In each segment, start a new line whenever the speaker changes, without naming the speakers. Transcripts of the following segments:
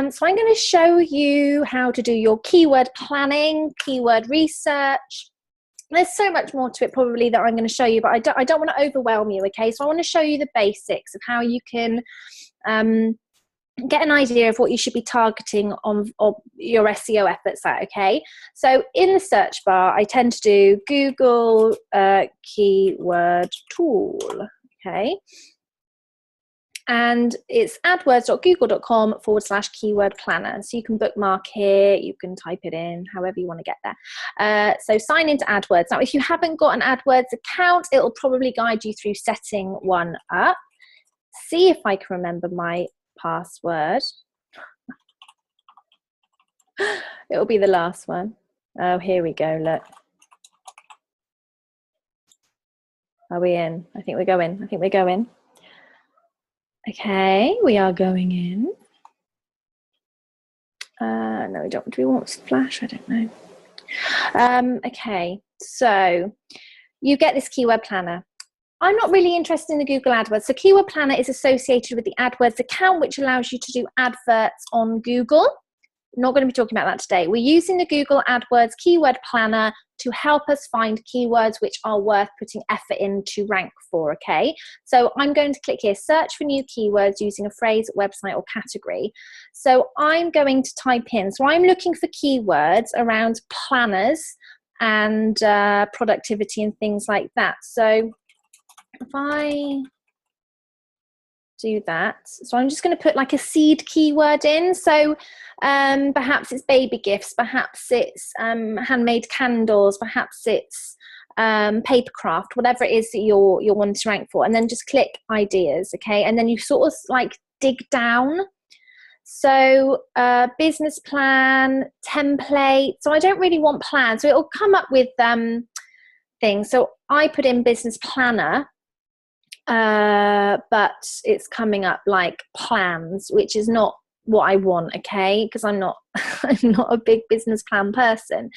So I'm going to show you how to do your keyword planning, keyword research. There's so much more to it probably that I'm going to show you, but I don't want to overwhelm you, okay? So I want to show you the basics of how you can get an idea of what you should be targeting on your SEO efforts at, okay? So in the search bar, I tend to do Google keyword tool, okay? And it's adwords.google.com/keyword planner. So you can bookmark here, you can type it in, however you want to get there. So sign into AdWords. Now, if you haven't got an AdWords account, it'll probably guide you through setting one up. See if I can remember my password. It'll be the last one. Oh, here we go, look. Are we in? I think we're going. Okay, we are going in. No, we don't. Do we want splash? I don't know. Okay, so you get this keyword planner. I'm not really interested in the Google AdWords. So keyword planner is associated with the AdWords account, which allows you to do adverts on Google. I'm not going to be talking about that today. We're using the Google AdWords keyword planner to help us find keywords which are worth putting effort in to rank for, okay? So I'm going to click here, search for new keywords using a phrase, website, or category. So I'm going to type in, so I'm looking for keywords around planners and productivity and things like that. So if I do that, so I'm just going to put like a seed keyword in. So perhaps it's baby gifts, perhaps it's handmade candles, perhaps it's paper craft, whatever it is that you're wanting to rank for, and then just click ideas, okay? And then you sort of like dig down. So business plan, template. So I don't really want plan, so it'll come up with things. So I put in business planner, but it's coming up like plans, which is not what I want, okay? Because I'm not a big business plan person.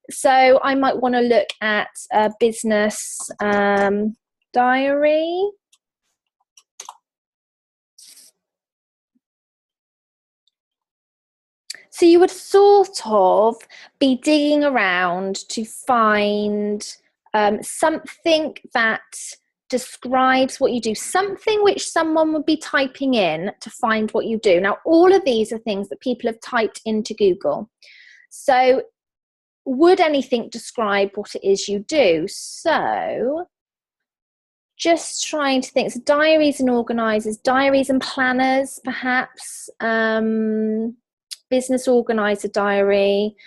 So I might want to look at a business diary. So you would sort of be digging around to find something that describes what you do, something which someone would be typing in to find what you do. Now, all of these are things that people have typed into Google. So would anything describe what it is you do? So just trying to think. So diaries and organisers, diaries and planners, perhaps. Business organizer diary.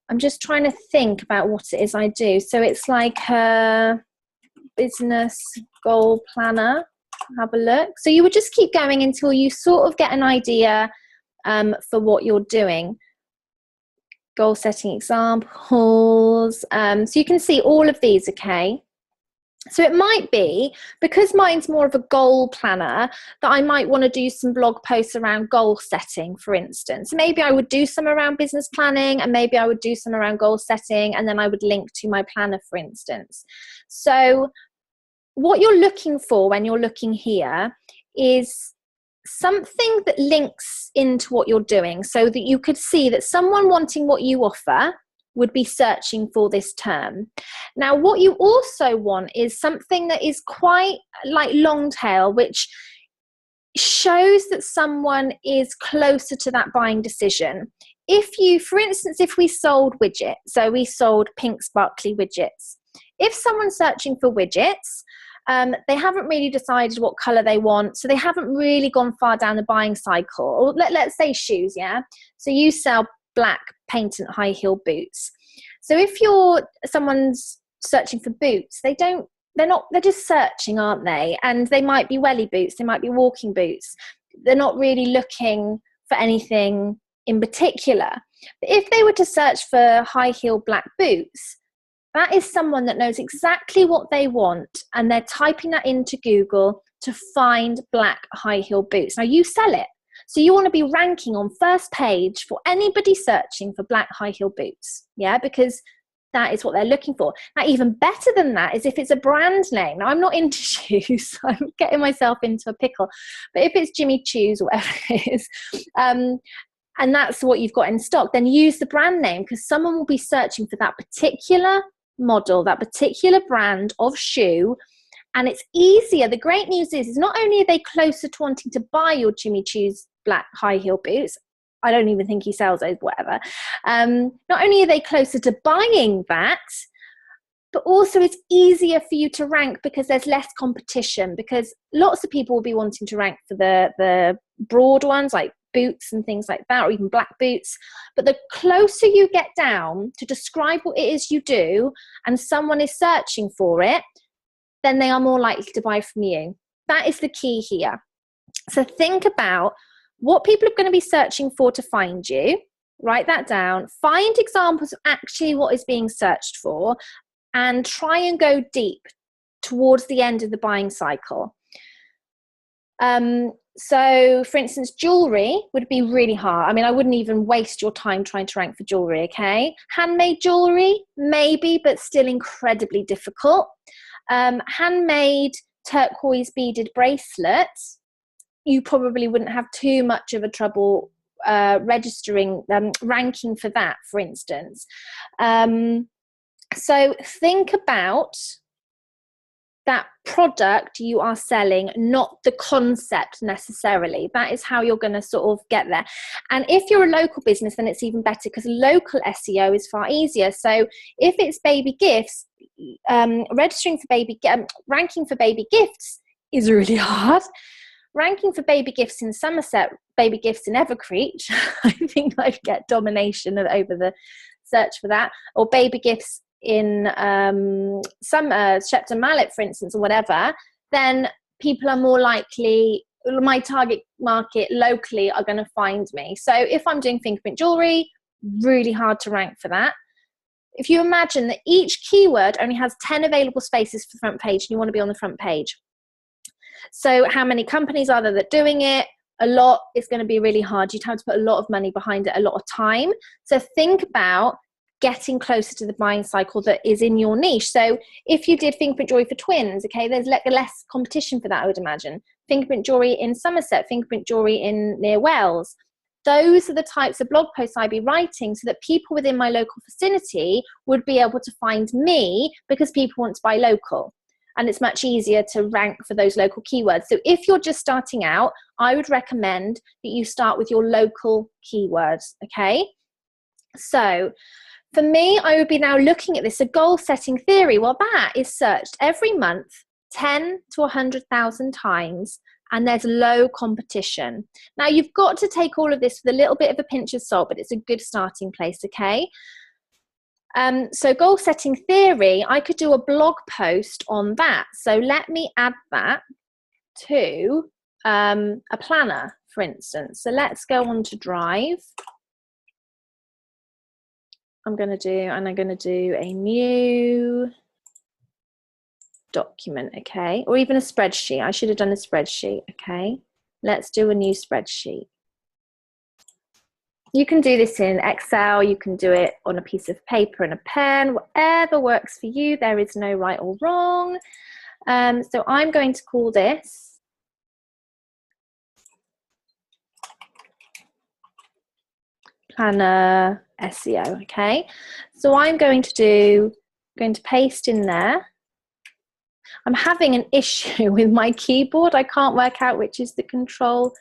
I'm just trying to think about what it is I do. So it's like a business goal planner. Have a look. So you would just keep going until you sort of get an idea for what you're doing. Goal setting examples. So you can see all of these, okay? So it might be, because mine's more of a goal planner, that I might want to do some blog posts around goal setting, for instance. Maybe I would do some around business planning, and maybe I would do some around goal setting, and then I would link to my planner, for instance. So what you're looking for when you're looking here is something that links into what you're doing, so that you could see that someone wanting what you offer would be searching for this term. Now, what you also want is something that is quite like long tail, which shows that someone is closer to that buying decision. If you, for instance, if we sold widgets, so we sold pink sparkly widgets. If someone's searching for widgets, they haven't really decided what color they want, so they haven't really gone far down the buying cycle. Or let's say shoes, yeah? So you sell black patent high heel boots. So if someone's searching for boots, they're just searching, aren't they? And they might be welly boots, they might be walking boots. They're not really looking for anything in particular. But if they were to search for high heel black boots, that is someone that knows exactly what they want, and they're typing that into Google to find black high heel boots. Now you sell it. So you want to be ranking on first page for anybody searching for black high heel boots, yeah? Because that is what they're looking for. Now, even better than that is if it's a brand name. Now, I'm not into shoes, so I'm getting myself into a pickle. But if it's Jimmy Choo's or whatever it is, and that's what you've got in stock, then use the brand name, because someone will be searching for that particular model, that particular brand of shoe, and it's easier. The great news is not only are they closer to wanting to buy your Jimmy Choo's black high heel boots, I don't even think he sells those, whatever. Not only are they closer to buying that, but also it's easier for you to rank because there's less competition, because lots of people will be wanting to rank for the broad ones like boots and things like that, or even black boots. But the closer you get down to describe what it is you do and someone is searching for it, then they are more likely to buy from you. That is the key here. So think about what people are going to be searching for to find you. Write that down. Find examples of actually what is being searched for, and try and go deep towards the end of the buying cycle. So, for instance, jewelry would be really hard. I mean, I wouldn't even waste your time trying to rank for jewelry, okay? Handmade jewelry, maybe, but still incredibly difficult. Handmade turquoise beaded bracelets, you probably wouldn't have too much of a trouble ranking for that, for instance. So think about that product you are selling, not the concept necessarily. That is how you're going to sort of get there. And if you're a local business, then it's even better, because local SEO is far easier. So if it's baby gifts, ranking for baby gifts is really hard. Ranking for baby gifts in Somerset, baby gifts in Evercreech, I think I'd get domination over the search for that. Or baby gifts in Shepton Mallet, for instance, or whatever, then people are more likely, my target market locally are going to find me. So if I'm doing fingerprint jewelry, really hard to rank for that. If you imagine that each keyword only has 10 available spaces for the front page, and you want to be on the front page. So how many companies are there that are doing it? A lot. Is going to be really hard. You'd have to put a lot of money behind it, a lot of time. So think about getting closer to the buying cycle that is in your niche. So if you did fingerprint jewelry for twins, okay, there's less competition for that, I would imagine. Fingerprint jewelry in Somerset, fingerprint jewelry in near Wales. Those are the types of blog posts I'd be writing, so that people within my local vicinity would be able to find me, because people want to buy local. And it's much easier to rank for those local keywords. So if you're just starting out, I would recommend that you start with your local keywords, okay? So for me, I would be now looking at this, a goal setting theory. Well, that is searched every month 10 to 100,000 times, and there's low competition. Now, you've got to take all of this with a little bit of a pinch of salt, but it's a good starting place, okay? So goal setting theory, I could do a blog post on that. So let me add that to a planner, for instance. So let's go on to Drive. I'm going to do a new document, okay? Or even a spreadsheet. I should have done a spreadsheet, okay? Let's do a new spreadsheet. You can do this in Excel, you can do it on a piece of paper and a pen, whatever works for you. There is no right or wrong. So I'm going to call this Planner SEO, okay? So I'm going to paste in there. I'm having an issue with my keyboard. I can't work out which is the control.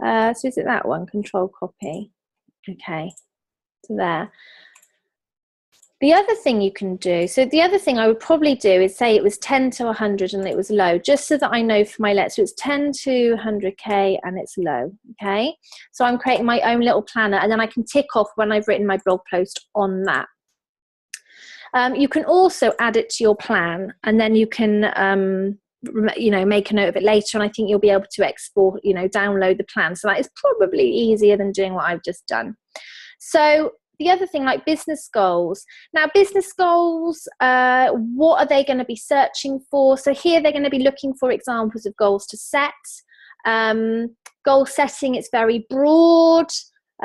So is it that one, control copy? Okay, so there. The other thing you can do, so the other thing I would probably do is say it was 10 to 100 and it was low, just so that I know for my let's. So it's 10 to 100K and it's low, okay? So I'm creating my own little planner, and then I can tick off when I've written my blog post on that. You can also add it to your plan, and then you can make a note of it later, and I think you'll be able to export, download the plan. So that is probably easier than doing what I've just done. So the other thing, like business goals. Now, business goals, what are they going to be searching for? So here they're going to be looking for examples of goals to set. Goal setting, it's very broad.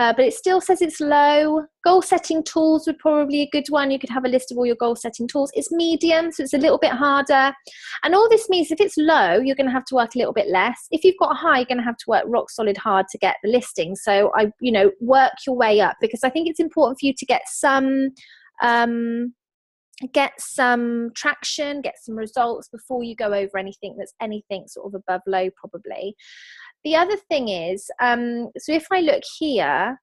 but it still says it's low. Goal setting tools would probably be a good one. You could have a list of all your goal setting tools. It's medium, so it's a little bit harder. And all this means if it's low, you're going to have to work a little bit less. If you've got a high, you're going to have to work rock solid hard to get the listing. So work your way up, because I think it's important for you to get some traction, get some results before you go over anything that's anything sort of above low probably. The other thing is, so if I look here,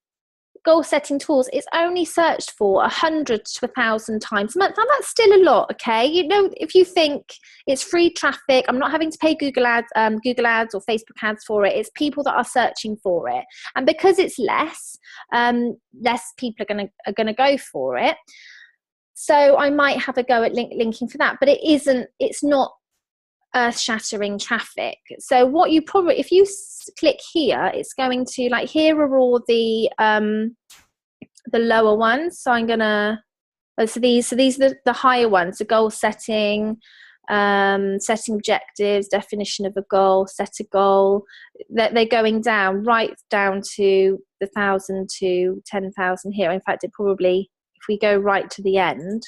goal setting tools, it's only searched for 100 to 1,000 times a month. Now that's still a lot, okay? If you think it's free traffic, I'm not having to pay Google ads or Facebook ads for it. It's people that are searching for it, and because it's less people are gonna go for it. So I might have a go at linking for that, but it's not earth-shattering traffic. So what you probably, if you click here, it's going to, like, here are all the lower ones. So I'm gonna, so these are the higher ones: the goal setting, setting objectives, definition of a goal, set a goal. They're going down, right down to the 1,000 to 10,000 here. In fact, it probably, if we go right to the end,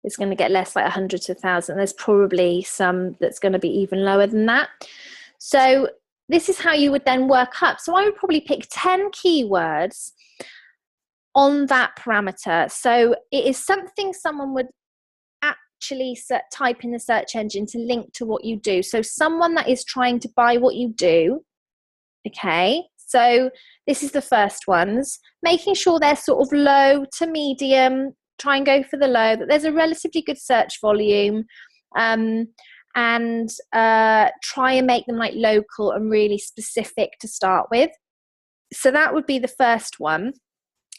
it's going to get less, like 100 to 1,000. There's probably some that's going to be even lower than that. So this is how you would then work up. So I would probably pick 10 keywords on that parameter. So it is something someone would actually type in the search engine to link to what you do. So someone that is trying to buy what you do, okay? So this is the first ones, making sure they're sort of low to medium. Try and go for the low, that there's a relatively good search volume, and try and make them like local and really specific to start with. So that would be the first one.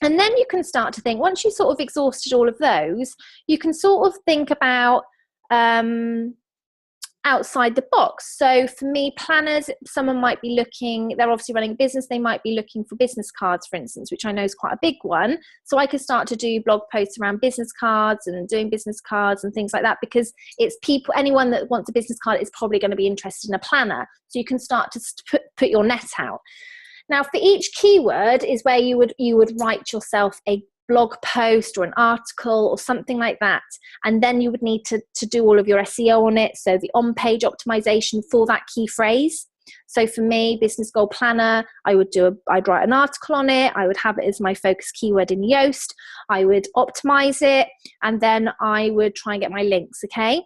And then you can start to think, once you sort of exhausted all of those, you can sort of think about outside the box. So for me, planners, someone might be looking, they're obviously running a business, they might be looking for business cards, for instance, which I know is quite a big one. So I could start to do blog posts around business cards and doing business cards and things like that, because it's people, anyone that wants a business card is probably going to be interested in a planner. So you can start to put your net out. Now, for each keyword is where you would write yourself a blog post or an article or something like that, and then you would need to do all of your SEO on it, so the on-page optimization for that key phrase. So for me, business goal planner, I'd write an article on it, I would have it as my focus keyword in Yoast, I would optimize it, and then I would try and get my links, okay?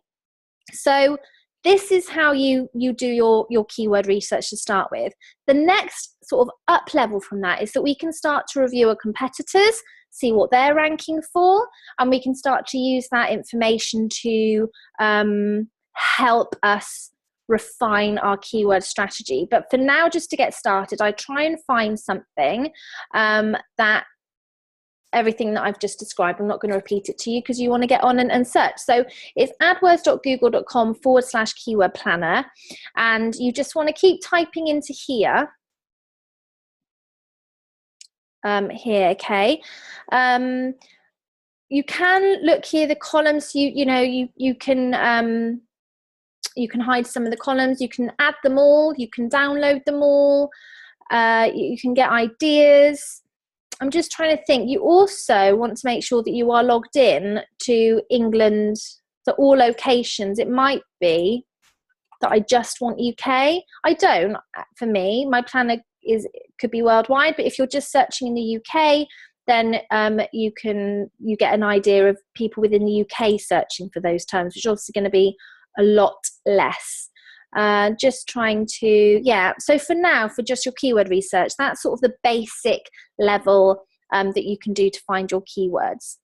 So this is how you do your keyword research to start with. The next sort of up level from that is that we can start to review our competitors, see what they're ranking for, and we can start to use that information to help us refine our keyword strategy. But for now, just to get started, I try and find something that everything that I've just described, I'm not going to repeat it to you because you want to get on and search. So it's adwords.google.com/keyword planner, and you just want to keep typing into here. Okay. You can look here, the columns, you can hide some of the columns, you can add them all, you can download them all, you can get ideas. I'm just trying to think. You also want to make sure that you are logged in to England, so all locations. It might be that I just want UK. I don't, for me, my planner could be worldwide, but if you're just searching in the UK, then you get an idea of people within the UK searching for those terms, which is obviously going to be a lot less. Just trying to, so for now, for just your keyword research, that's sort of the basic level that you can do to find your keywords.